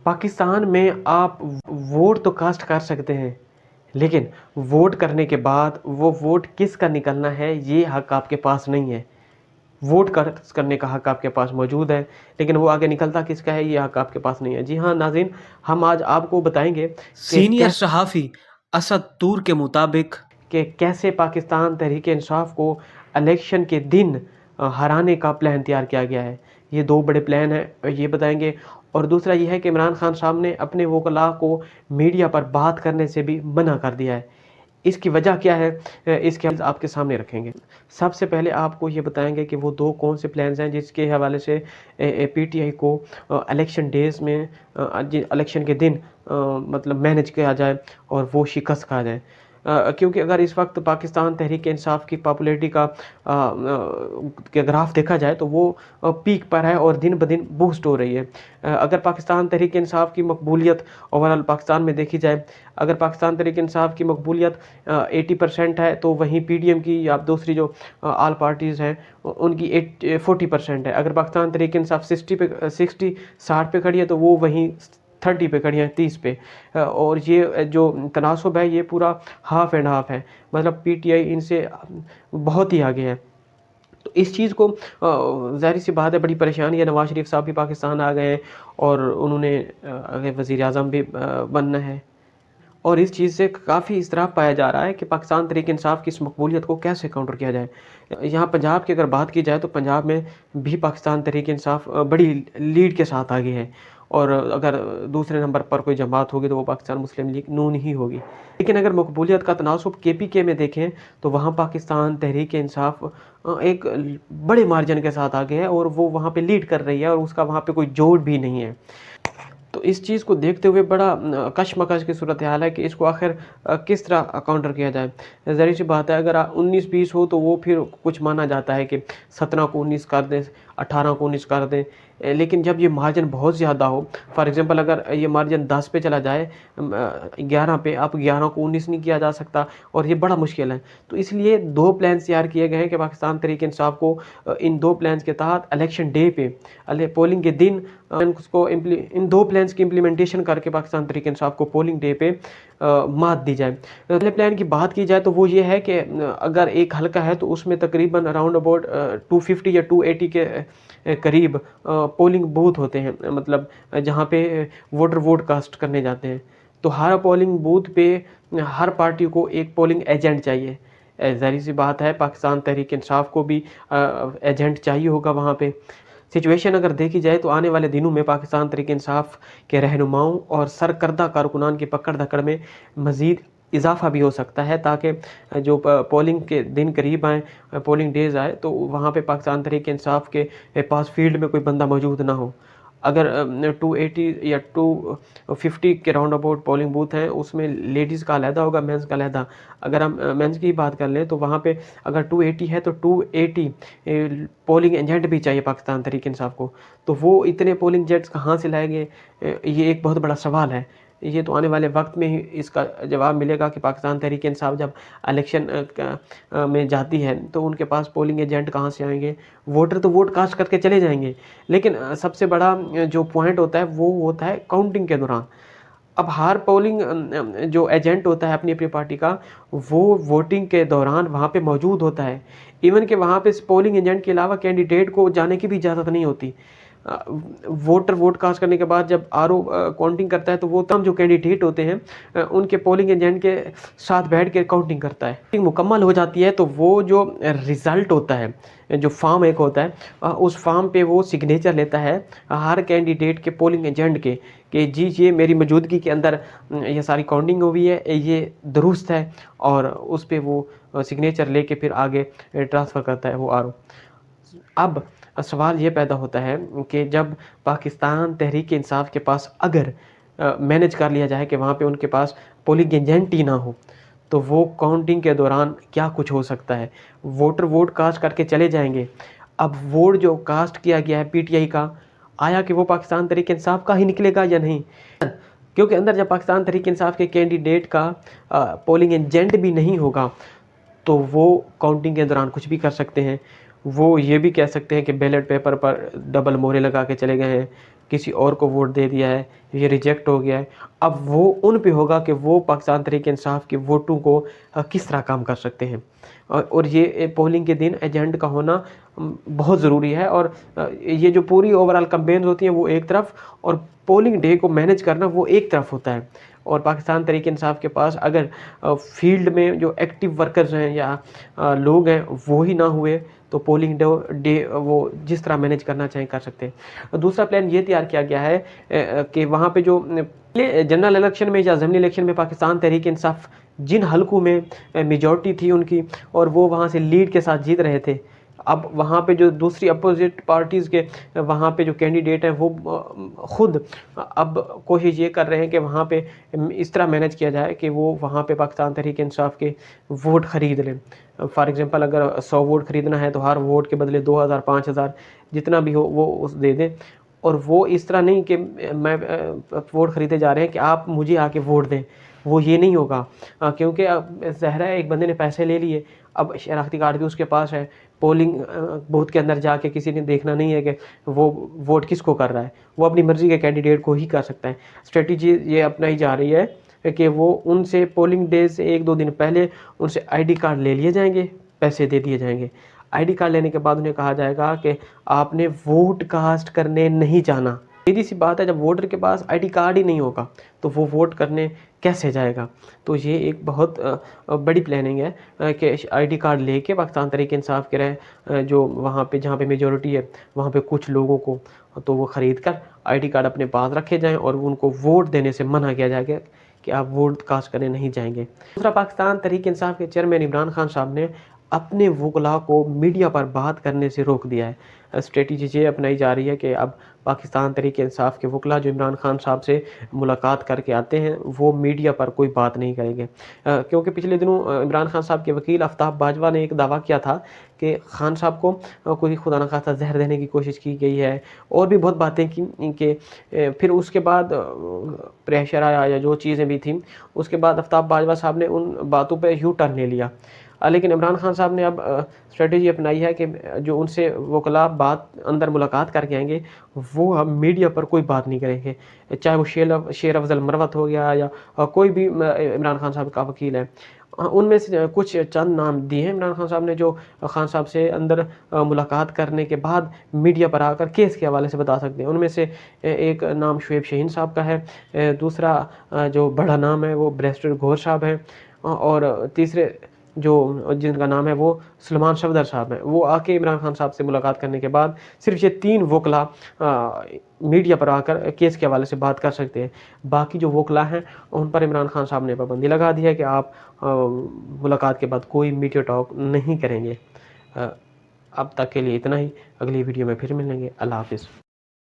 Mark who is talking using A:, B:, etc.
A: पाकिस्तान में आप वोट तो कास्ट कर सकते हैं, लेकिन वोट करने के बाद वो वोट किसका निकलना है ये हक आपके पास नहीं है। करने का हक आपके पास मौजूद है, लेकिन वो आगे निकलता किसका है ये हक आपके पास नहीं है। जी हाँ नाज़रीन, हम आज आपको बताएंगे कि
B: सीनियर सहाफ़ी असद तूर के मुताबिक
A: कैसे पाकिस्तान तहरीक-ए-इंसाफ को इलेक्शन के दिन हराने का प्लान तैयार किया गया है। ये दो बड़े प्लान हैं, ये बताएंगे। और दूसरा ये है कि इमरान खान साहब ने अपने वकला को मीडिया पर बात करने से भी मना कर दिया है। इसकी वजह क्या है, इसके हम आपके सामने रखेंगे। सबसे पहले आपको ये बताएंगे कि वो दो कौन से प्लान्स हैं जिसके हवाले से पीटीआई को इलेक्शन डेज़ में इलेक्शन के दिन मतलब मैनेज किया जाए और वो शिकस्त खा जाए। क्योंकि अगर इस वक्त पाकिस्तान तहरीक-ए-इंसाफ की पॉपुलैरिटी का ग्राफ देखा जाए तो वो पीक पर है और दिन ब दिन बूस्ट हो रही है। अगर पाकिस्तान तहरीक-ए-इंसाफ की मकबूलियत ओवरऑल पाकिस्तान में देखी जाए, अगर पाकिस्तान तहरीक-ए-इंसाफ की मकबूलियत 80% है, तो वहीं पीडीएम की या दूसरी जो ऑल पार्टीज़ हैं उनकी 40% है। अगर पाकिस्तान तहरीक-ए-इंसाफ 60 पे खड़ी है, तो वो वहीं 30 पे खड़ी हैं, 30 पे। और ये जो तनासुब है ये पूरा हाफ़ एंड हाफ़ है, मतलब पीटीआई इनसे बहुत ही आगे है। तो इस चीज़ को ज़ाहिर-सी बात है, बड़ी परेशानी है। नवाज़ शरीफ साहब भी पाकिस्तान आ गए हैं और उन्होंने आगे वज़ीर-ए-आज़म भी बनना है। और इस चीज़ से काफ़ी इज़्तिराब पाया जा रहा है कि पाकिस्तान तहरीक-ए-इंसाफ की इस मकबूलियत को कैसे काउंटर किया जाए। यहाँ पंजाब की अगर बात की जाए तो पंजाब में भी पाकिस्तान तहरीक-ए-इंसाफ बड़ी लीड के साथ आगे है। और अगर दूसरे नंबर पर कोई जमात होगी तो वो पाकिस्तान मुस्लिम लीग नून ही होगी। लेकिन अगर मकबूलियत का तनासुब केपीके में देखें तो वहाँ पाकिस्तान तहरीक-ए-इंसाफ एक बड़े मार्जिन के साथ आगे है और वो वहाँ पे लीड कर रही है और उसका वहाँ पे कोई जोड़ भी नहीं है। तो इस चीज़ को देखते हुए बड़ा कशमकश की सूरत हाल है कि इसको आखिर किस तरह काउंटर किया जाए। ज़ाहिर-सी बात है, अगर 19-20 हो तो वो फिर कुछ माना जाता है कि 17 को 19 कर दें, 18 को 19 कर दें। लेकिन जब ये मार्जिन बहुत ज़्यादा हो, फॉर एग्ज़ाम्पल अगर ये मार्जिन 10 पे चला जाए, 11 पे, अब 11 को 19 नहीं किया जा सकता और ये बड़ा मुश्किल है। तो इसलिए 2 प्लान्स तैयार किए गए हैं कि पाकिस्तान तहरीक-ए-इंसाफ को इन 2 प्लान्स के तहत इलेक्शन डे पे पोलिंग के दिन उसको इन 2 प्लान्स की इम्प्लीमेंटेशन करके पाकिस्तान तहरीक-ए-इंसाफ को पोलिंग डे पे मात दी जाए। पहले प्लान की बात की जाए तो वो ये है कि अगर एक हलका है तो उसमें तकरीबन अराउंड अबाउट 250 या 280 के करीब पोलिंग बूथ होते हैं, मतलब जहाँ पे वोटर वोट कास्ट करने जाते हैं। तो हर पोलिंग बूथ पे हर पार्टी को एक पोलिंग एजेंट चाहिए। ज़ाहिर-सी बात है, पाकिस्तान तहरीक-ए-इंसाफ को भी एजेंट चाहिए होगा वहाँ पे। सिचुएशन अगर देखी जाए तो आने वाले दिनों में पाकिस्तान तहरीक-ए-इंसाफ के रहनुमाओं और सरकर्दा कारकुनान की पकड़-धकड़ में मज़ीद इज़ाफ़ा भी हो सकता है, ताकि जो पोलिंग के दिन करीब आएँ, पोलिंग डेज़ आए, तो वहाँ पे पाकिस्तान तहरीक-ए-इंसाफ के पास फील्ड में कोई बंदा मौजूद ना हो। अगर 280 या 250 के राउंड अबाउट पोलिंग बूथ हैं, उसमें लेडीज़ का अलहदा होगा, मेंस का अलहदा। अगर हम मेंस की बात कर लें तो वहाँ पे अगर 280 है तो 280 पोलिंग एजेंट भी चाहिए पाकिस्तान तहरीक-ए-इंसाफ को। तो वो इतने पोलिंग एजेंट्स कहाँ से लाएँगे, ये एक बहुत बड़ा सवाल है। ये तो आने वाले वक्त में ही इसका जवाब मिलेगा कि पाकिस्तान तहरीक-ए-इंसाफ जब इलेक्शन में जाती है तो उनके पास पोलिंग एजेंट कहाँ से आएंगे। वोटर तो वोट कास्ट करके चले जाएंगे, लेकिन सबसे बड़ा जो पॉइंट होता है वो होता है काउंटिंग के दौरान। अब हर पोलिंग जो एजेंट होता है अपनी अपनी पार्टी का, वो वोटिंग के दौरान वहाँ पे मौजूद होता है। इवन कि वहाँ पे पोलिंग एजेंट के अलावा कैंडिडेट को जाने की भी इजाज़त नहीं होती। वोटर वोट कास्ट करने के बाद जब आरओ काउंटिंग करता है तो वो तमाम जो कैंडिडेट होते हैं उनके पोलिंग एजेंट के साथ बैठ के काउंटिंग करता है। मुकम्मल हो जाती है तो वो जो रिज़ल्ट होता है, जो फॉर्म एक होता है, उस फॉर्म पे वो सिग्नेचर लेता है हर कैंडिडेट के पोलिंग एजेंट के कि जी ये मेरी मौजूदगी के अंदर ये सारी काउंटिंग हुई है, ये दुरुस्त है, और उस पे वो सिग्नेचर लेके फिर आगे ट्रांसफ़र करता है वो आरओ। अब सवाल ये पैदा होता है कि जब पाकिस्तान तहरीक-ए-इंसाफ के पास अगर मैनेज कर लिया जाए कि वहाँ पे उनके पास पोलिंग एजेंट ही ना हो, तो वो काउंटिंग के दौरान क्या कुछ हो सकता है। वोटर वोट कास्ट करके चले जाएंगे। अब वोट जो कास्ट किया गया है पीटीआई का, आया कि वो पाकिस्तान तहरीक-ए-इंसाफ का ही निकलेगा या नहीं, क्योंकि अंदर जब पाकिस्तान तहरीक-ए-इंसाफ के कैंडिडेट का पोलिंग एजेंट भी नहीं होगा तो वो काउंटिंग के दौरान कुछ भी कर सकते हैं। वो ये भी कह सकते हैं कि बैलेट पेपर पर डबल मोहरें लगा के चले गए हैं, किसी और को वोट दे दिया है, ये रिजेक्ट हो गया है। अब वो उन पे होगा कि वो पाकिस्तान तहरीक-ए-इंसाफ के वोटों को किस तरह कम कर सकते हैं। और ये पोलिंग के दिन एजेंट का होना बहुत ज़रूरी है। और ये जो पूरी ओवरऑल कैंपेन्स होती हैं वो एक तरफ, और पोलिंग डे को मैनेज करना वो एक तरफ होता है। और पाकिस्तान तहरीक-ए-इंसाफ के पास अगर फील्ड में जो एक्टिव वर्कर्स हैं या लोग हैं वो ही ना हुए, तो पोलिंग डे वो जिस तरह मैनेज करना चाहें कर सकते हैं। दूसरा प्लान ये तैयार किया गया है कि वहाँ पे जो जनरल इलेक्शन में या ज़मीनी इलेक्शन में पाकिस्तान तहरीक-ए-इंसाफ जिन हलकों में मेजॉरिटी थी उनकी, और वो वहाँ से लीड के साथ जीत रहे थे, अब वहाँ पे जो दूसरी अपोजिट पार्टीज़ के वहाँ पे जो कैंडिडेट हैं वो खुद अब कोशिश ये कर रहे हैं कि वहाँ पे इस तरह मैनेज किया जाए कि वो वहाँ पे पाकिस्तान तहरीक-ए-इंसाफ के वोट ख़रीद लें। फॉर एग्ज़ाम्पल अगर 100 वोट ख़रीदना है तो हर वोट के बदले 2000 5000 जितना भी हो वो उस दे दें। और वो इस तरह नहीं कि मैं वोट ख़रीदे जा रहे हैं कि आप मुझे आके वोट दें, वो ये नहीं होगा। क्योंकि अब ज़ाहिर है एक बंदे ने पैसे ले लिए, अब शनाख्ती कार्ड भी उसके पास है, पोलिंग बूथ के अंदर जाके किसी ने देखना नहीं है कि वो वोट किसको कर रहा है, वो अपनी मर्ज़ी के कैंडिडेट को ही कर सकता है। स्ट्रेटजी ये अपनाई जा रही है कि वो उनसे पोलिंग डे से 1-2 दिन पहले उनसे आईडी कार्ड ले लिए जाएंगे, पैसे दे दिए जाएंगे। आईडी कार्ड लेने के बाद उन्हें कहा जाएगा कि आपने वोट कास्ट करने नहीं जाना। सीधी सी बात है, जब वोटर के पास आईडी कार्ड ही नहीं होगा तो वो वोट करने कैसे जाएगा। तो ये एक बहुत बड़ी प्लानिंग है कि आईडी कार्ड लेके पाकिस्तान तहरीक-ए-इंसाफ के रहे जो वहाँ पे जहाँ पे मेजॉरिटी है वहाँ पे कुछ लोगों को तो वो ख़रीद कर आईडी कार्ड अपने पास रखे जाएँ और उनको वोट देने से मना किया जाएगा कि आप वोट कास्ट करने नहीं जाएंगे। दूसरा, पाकिस्तान तहरीक-ए-इंसाफ के चेयरमैन इमरान खान साहब ने अपने वकला को मीडिया पर बात करने से रोक दिया है। स्ट्रेटजी ये अपनाई जा रही है कि अब पाकिस्तान तहरीक-ए-इंसाफ के वकला जो इमरान खान साहब से मुलाकात करके आते हैं वो मीडिया पर कोई बात नहीं करेंगे। क्योंकि पिछले दिनों इमरान खान साहब के वकील आफ्ताब बाजवा ने एक दावा किया था कि खान साहब को कोई खुदा न खास्ता जहर देने की कोशिश की गई है, और भी बहुत बातें की कि फिर उसके बाद प्रेशर आया या जो चीज़ें भी थी, उसके बाद आफ्ताब बाजवा साहब ने उन बातों पे यू टर्न ले लिया। लेकिन इमरान खान साहब ने अब स्ट्रेटजी अपनाई है कि जो उनसे वकला बात अंदर मुलाकात करके आएंगे वो अब मीडिया पर कोई बात नहीं करेंगे, चाहे वो शेर अफजल मरवत हो गया या कोई भी इमरान खान साहब का वकील है। उनमें से कुछ चंद नाम दिए हैं इमरान खान साहब ने जो खान साहब से अंदर मुलाकात करने के बाद मीडिया पर आकर केस के हवाले से बता सकते हैं। उनमें से एक नाम शुएब शाहीन साहब का है, दूसरा जो बड़ा नाम है वो बैरिस्टर गौहर साहब है, और तीसरे जो जिनका नाम है वो सलमान सफदर साहब हैं। वो आके इमरान खान साहब से मुलाकात करने के बाद सिर्फ ये 3 वकला मीडिया पर आकर केस के हवाले से बात कर सकते हैं। बाकी जो वकला हैं उन पर इमरान खान साहब ने पाबंदी लगा दी है कि आप मुलाकात के बाद कोई मीडिया टॉक नहीं करेंगे। अब तक के लिए इतना ही, अगली वीडियो में फिर मिलेंगे। अल्लाह हाफ़िज़।